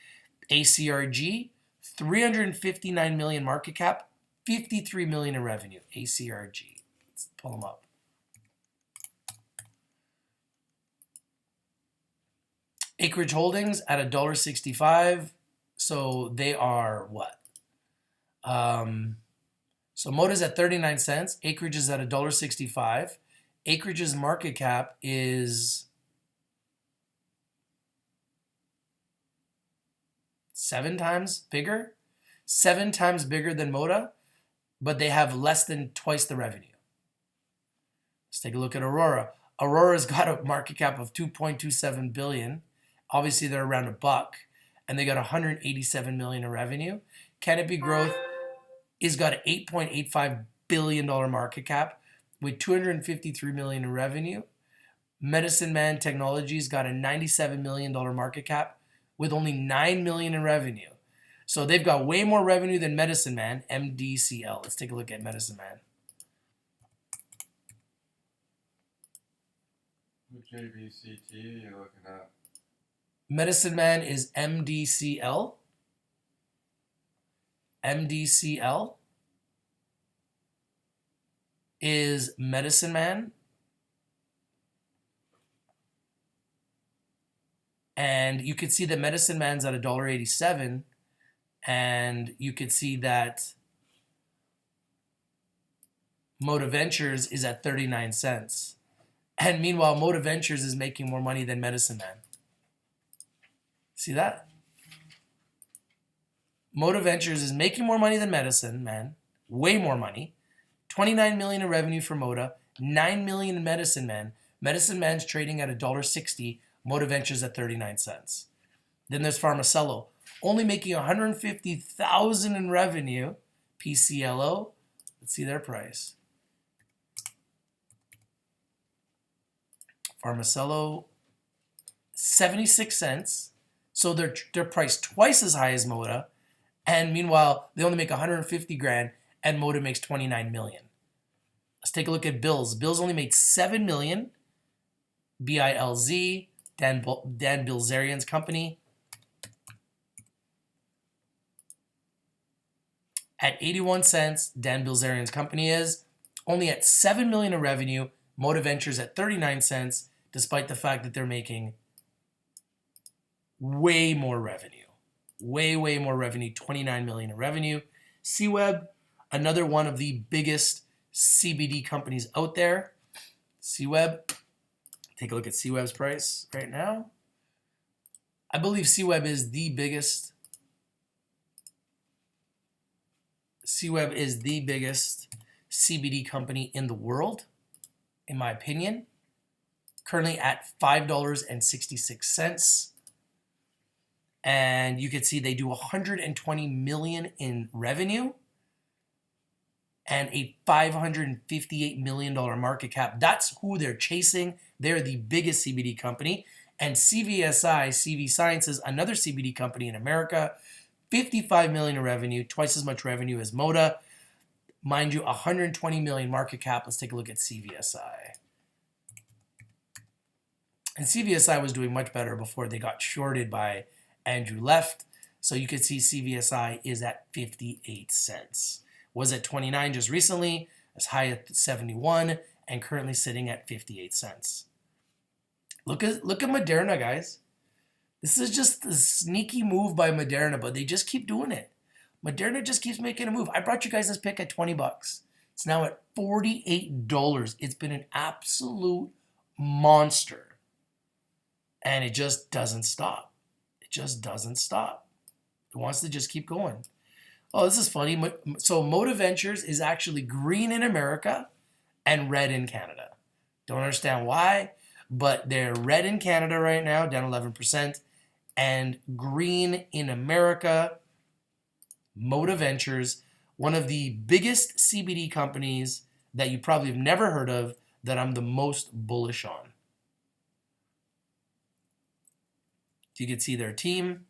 ACRG, 359 million market cap, 53 million in revenue. ACRG. Let's pull them up. Acreage Holdings at $1.65. So they are what? So Moda's at 39 cents. Acreage is at $1.65. Acreage's market cap is 7 times bigger. 7 times bigger than Moda, but they have less than twice the revenue. Let's take a look at Aurora. Aurora's got a market cap of 2.27 billion. Obviously, they're around $1, and they got 187 million in revenue. Canopy Growth is got an $8.85 billion market cap with 253 million in revenue. Medicine Man Technologies got a $97 million market cap with only 9 million in revenue. So they've got way more revenue than Medicine Man, MDCL. Let's take a look at Medicine Man. Which AVCT are you looking at? Medicine Man is MDCL. MDCL is Medicine Man. And you could see that Medicine Man's at $1.87. And you could see that Moda Ventures is at 39 cents. And meanwhile, Moda Ventures is making more money than Medicine Man. See that? Moda Ventures is making more money than Medicine Man. Way more money. 29 million in revenue for Moda. 9 million in Medicine Man. Medicine Man's trading at $1.60. Moda Ventures at 39 cents. Then there's Pharmacello, only making 150,000 in revenue. PCLO, let's see their price. Pharmacello, 76 cents. So they're priced twice as high as Moda, and meanwhile they only make 150 grand, and Moda makes 29 million. Let's take a look at Bills. Bills only made 7 million. BILZ, Dan Bilzerian's company. At 81 cents, Dan Bilzerian's company is only at 7 million in revenue. Moda Ventures at 39 cents, despite the fact that they're making way more revenue. Way more revenue, 29 million in revenue. CWeb, another one of the biggest CBD companies out there. CWeb, take a look at CWeb's price right now. I believe CWeb is the biggest. CWeb is the biggest CBD company in the world, in my opinion. Currently at $5.66. And you can see they do 120 million in revenue and a $558 million market cap. That's who they're chasing. They're the biggest CBD company. And CVSI, CV Sciences, another CBD company in America, 55 million in revenue, twice as much revenue as Moda. Mind you, 120 million market cap. Let's take a look at CVSI. And CVSI was doing much better before they got shorted by Andrew Left. So you can see CVSI is at 58 cents. Was at 29 just recently, as high as 71, and currently sitting at 58 cents. Look at Moderna, guys. This is just a sneaky move by Moderna, but they just keep doing it. Moderna just keeps making a move. I brought you guys this pick at $20. It's now at $48. It's been an absolute monster. And it just doesn't stop. It just doesn't stop. It wants to just keep going. Oh, this is funny. So Moda Ventures is actually green in America and red in Canada. Don't understand why, but they're red in Canada right now, down 11%, and green in America. Moda Ventures, one of the biggest CBD companies that you probably have never heard of, that I'm the most bullish on. You can see their team.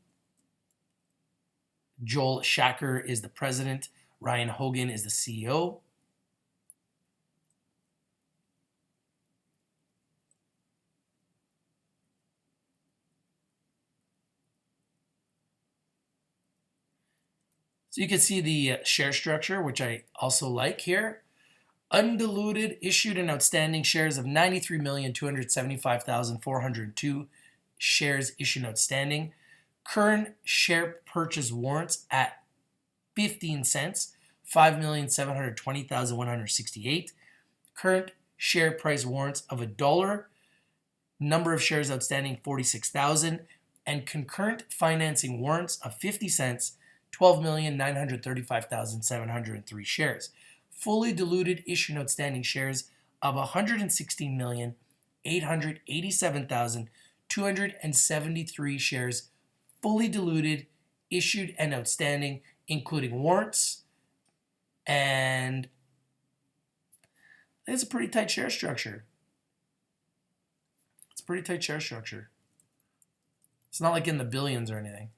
Joel Shacker is the president. Ryan Hogan is the CEO. So you can see the share structure, which I also like here. Undiluted issued and outstanding shares of 93,275,402 shares issued and outstanding. Current share purchase warrants at 15 cents, 5,720,168. Current share price warrants of $1. Number of shares outstanding 46,000, and concurrent financing warrants of 50 cents, 12,935,703 shares. Fully diluted issued and outstanding shares of 116,887,273 shares, fully diluted, issued and outstanding, including warrants. And it's a pretty tight share structure. It's a pretty tight share structure. It's not like in the billions or anything.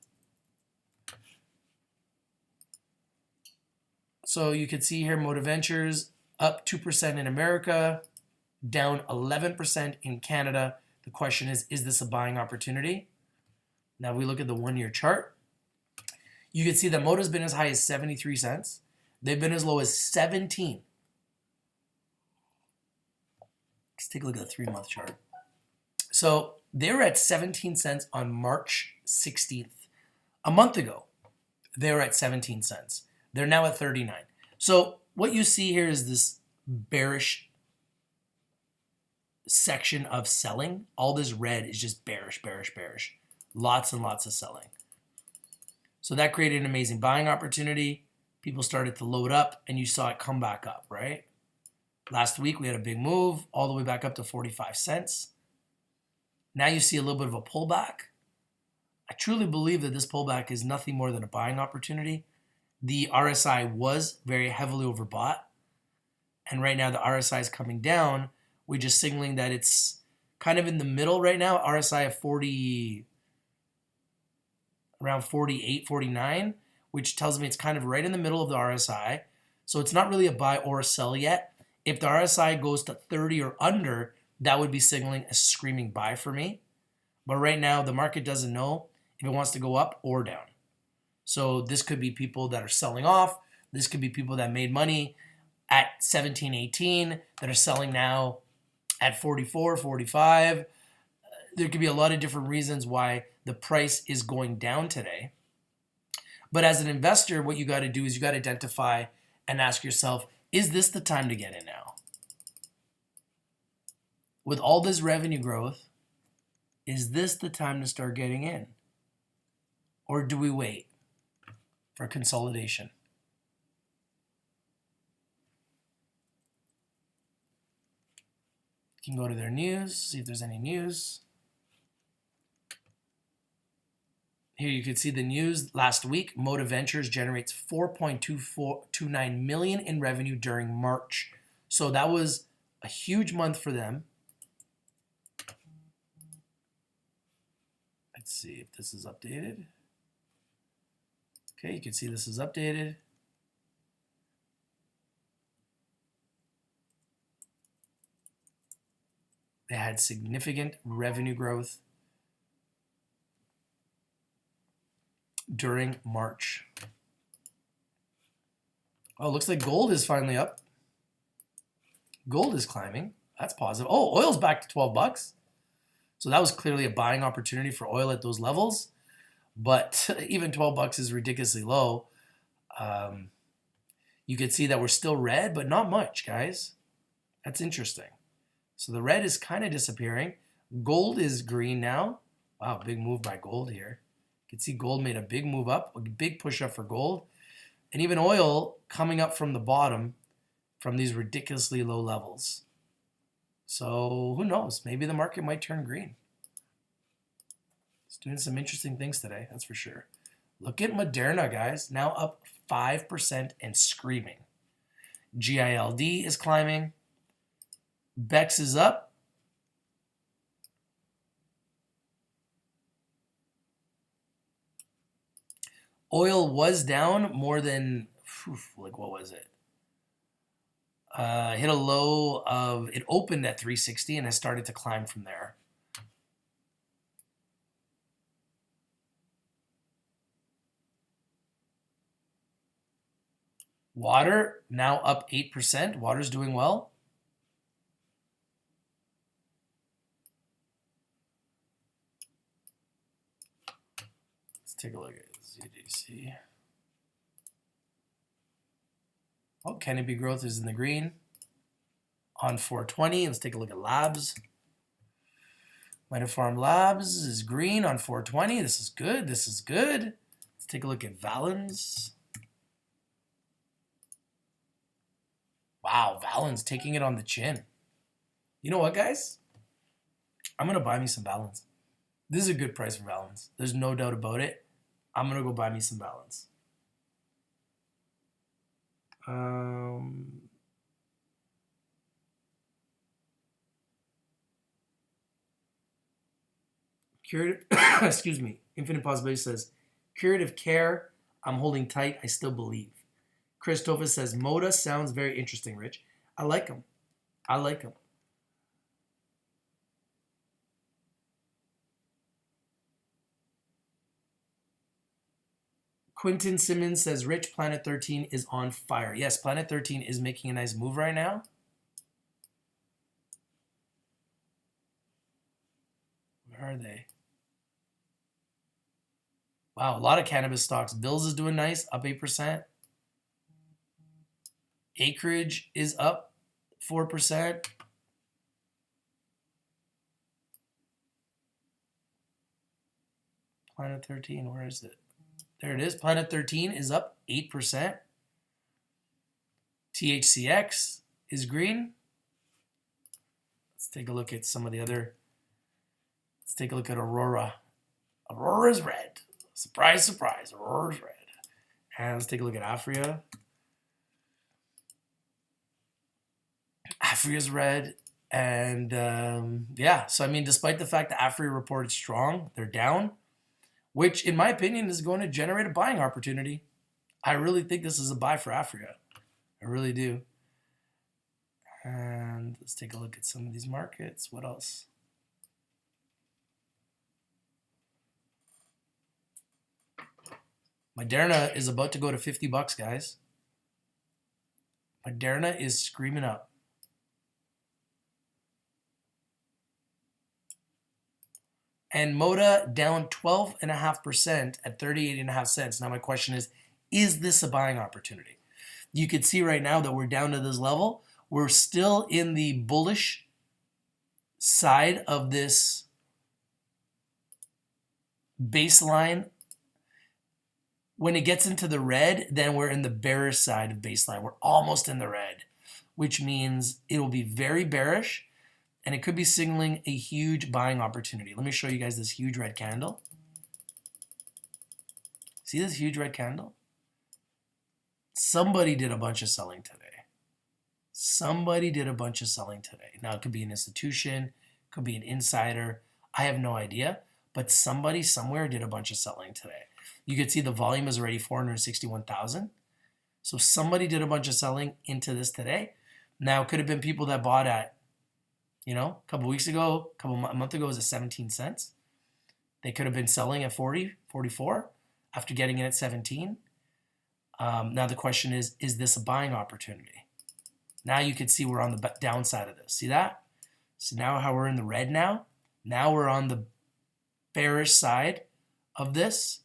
So you can see here Moda Ventures up 2% in America, down 11% in Canada. The question is this a buying opportunity? Now we look at the 1-year chart. You can see that Moda's been as high as 73 cents. They've been as low as 17. Let's take a look at the 3-month chart. So they were at 17 cents on March 16th. A month ago, they were at 17 cents. They're now at 39. So what you see here is this bearish section of selling. All this red is just bearish, bearish, bearish. Lots and lots of selling. So that created an amazing buying opportunity. People started to load up and you saw it come back up, right? Last week we had a big move all the way back up to 45 cents. Now you see a little bit of a pullback. I truly believe that this pullback is nothing more than a buying opportunity. The RSI was very heavily overbought. And right now the RSI is coming down. We're just signaling that it's kind of in the middle right now. RSI of 40, around 48, 49, which tells me it's kind of right in the middle of the RSI. So it's not really a buy or a sell yet. If the RSI goes to 30 or under, that would be signaling a screaming buy for me. But right now the market doesn't know if it wants to go up or down. So this could be people that are selling off. This could be people that made money at 17, 18 that are selling now at 44, 45. There could be a lot of different reasons why the price is going down today. But as an investor, what you got to do is you got to identify and ask yourself, is this the time to get in now? With all this revenue growth, is this the time to start getting in? Or do we wait for consolidation? You can go to their news, see if there's any news. Here you can see the news last week. Moda Ventures generates $4.29 million in revenue during March. So that was a huge month for them. Let's see if this is updated. Okay, you can see this is updated. They had significant revenue growth during March. Oh, looks like gold is finally up. Gold is climbing. That's positive. Oh, oil's back to 12 bucks. So that was clearly a buying opportunity for oil at those levels. But even 12 bucks is ridiculously low. You can see that we're still red, but not much, guys. That's interesting. So the red is kind of disappearing. Gold is green now. Wow, big move by gold here. You can see gold made a big move up, a big push up for gold. And even oil coming up from the bottom from these ridiculously low levels. So who knows? Maybe the market might turn green. It's doing some interesting things today, that's for sure. Look at Moderna, guys. Now up 5% and screaming. GILD is climbing. BEX is up. Oil was down more than, like what was it? Hit a low of, it opened at 360 and has started to climb from there. Water now up 8%. Water's doing well. Let's take a look at ZDC. Oh, Canopy Growth is in the green on 420. Let's take a look at Labs. Mitofarm Labs is green on 420. This is good. This is good. Let's take a look at Valens. Wow, Valens taking it on the chin. You know what, guys? I'm going to buy me some Valens. This is a good price for Valens. There's no doubt about it. I'm going to go buy me some Valens. Curative, excuse me, Infinite Possibility says, curative care, I'm holding tight, I still believe. Christopher says, Moda sounds very interesting, Rich. I like him. I like him. Quentin Simmons says, Rich, Planet 13 is on fire. Yes, Planet 13 is making a nice move right now. Where are they? Wow, a lot of cannabis stocks. Bills is doing nice, up 8%. Acreage is up 4%. Planet 13, where is it? There it is. Planet 13 is up 8%. THCX is green. Let's take a look at some of the other. Let's take a look at Aurora. Aurora is red. Surprise, surprise. Aurora's red. And let's take a look at Aphria. Afria's red. And yeah, so I mean, despite the fact that Aphria reported strong, they're down, which in my opinion is going to generate a buying opportunity. I really think this is a buy for Aphria. I really do. And let's take a look at some of these markets. What else? Moderna is about to go to 50 bucks, guys. Moderna is screaming up. And Moda down 12.5% at 38.5 cents. Now my question is this a buying opportunity? You can see right now that we're down to this level. We're still in the bullish side of this baseline. When it gets into the red, then we're in the bearish side of baseline. We're almost in the red, which means it will be very bearish. And it could be signaling a huge buying opportunity. Let me show you guys this huge red candle. See this huge red candle? Somebody did a bunch of selling today. Somebody did a bunch of selling today. Now, it could be an institution, could be an insider. I have no idea. But somebody somewhere did a bunch of selling today. You can see the volume is already 461,000. So somebody did a bunch of selling into this today. Now, it could have been people that bought at, a couple weeks ago, a month ago, it was at 17 cents. They could have been selling at 40, 44 after getting it at 17. Now the question is this a buying opportunity? Now you can see we're on the downside of this. See that? So now how we're in the red now? Now we're on the bearish side of this.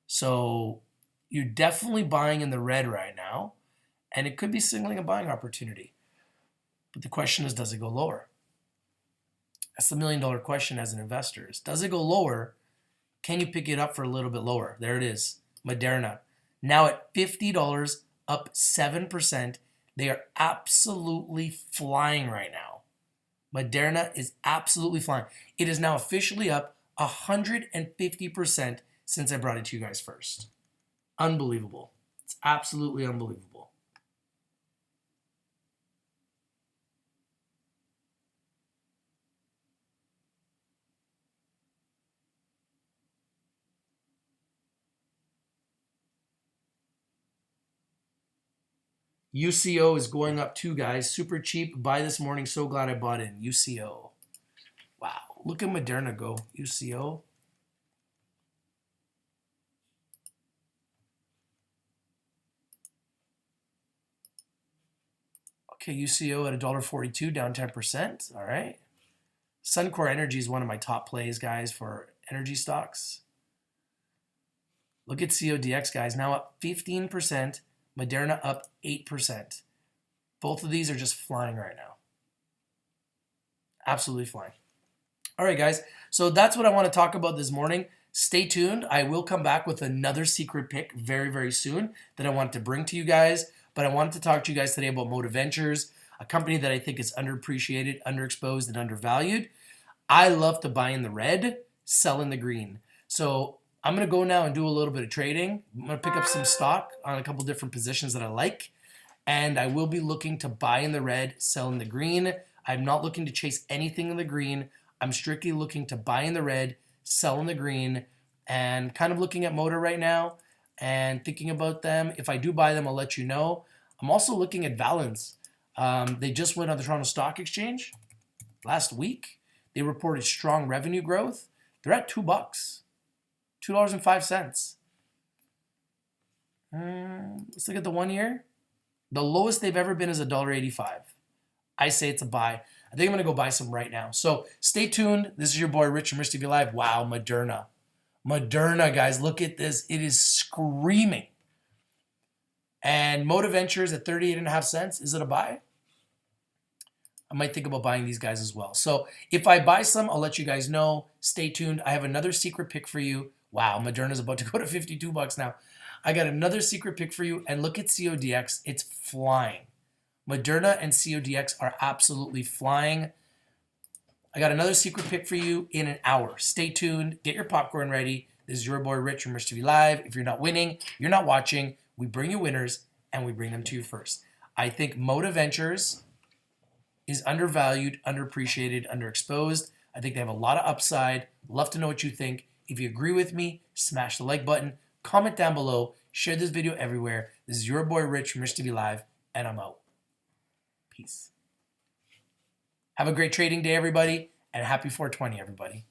So you're definitely buying in the red right now. And it could be signaling a buying opportunity. But the question is, does it go lower? That's the $1 million question as an investor. Does it go lower? Can you pick it up for a little bit lower? There it is. Moderna. Now at $50, up 7%. They are absolutely flying right now. Moderna is absolutely flying. It is now officially up 150% since I brought it to you guys first. Unbelievable. It's absolutely unbelievable. UCO is going up too, guys. Super cheap. Buy this morning. So glad I bought in. UCO. Wow. Look at Moderna go. UCO. Okay, UCO at $1.42, down 10%. All right. Suncor Energy is one of my top plays, guys, for energy stocks. Look at CODX, guys. Now up 15%. Moderna up 8%. Both of these are just flying right now. Absolutely flying. All right, guys. So that's what I want to talk about this morning. Stay tuned. I will come back with another secret pick very, very soon that I want to bring to you guys. But I wanted to talk to you guys today about Moda Ventures, a company that I think is underappreciated, underexposed, and undervalued. I love to buy in the red, sell in the green. So I'm going to go now and do a little bit of trading. I'm going to pick up some stock on a couple different positions that I like. And I will be looking to buy in the red, sell in the green. I'm not looking to chase anything in the green. I'm strictly looking to buy in the red, sell in the green, and kind of looking at Moda right now and thinking about them. If I do buy them, I'll let you know. I'm also looking at Valens. They just went on the Toronto Stock Exchange last week. They reported strong revenue growth. They're at $2, $2.05. Let's look at the 1 year. The lowest they've ever been is $1.85. I say it's a buy. I think I'm going to go buy some right now. So stay tuned. This is your boy Rich from Rich TV Live. Wow, Moderna. Moderna, guys, look at this. It is screaming. And Moda Ventures at 38.5 cents. Is it a buy? I might think about buying these guys as well. So if I buy some, I'll let you guys know. Stay tuned. I have another secret pick for you. Wow, Moderna's about to go to $52 now. I got another secret pick for you. And look at CODX. It's flying. Moderna and CODX are absolutely flying. I got another secret pick for you in an hour. Stay tuned. Get your popcorn ready. This is your boy Rich from Rich TV Live. If you're not winning, you're not watching. We bring you winners, and we bring them to you first. I think Moda Ventures is undervalued, underappreciated, underexposed. I think they have a lot of upside. Love to know what you think. If you agree with me, smash the like button. Comment down below. Share this video everywhere. This is your boy Rich from Rich TV Live, and I'm out. Peace. Have a great trading day, everybody, and happy 420, everybody.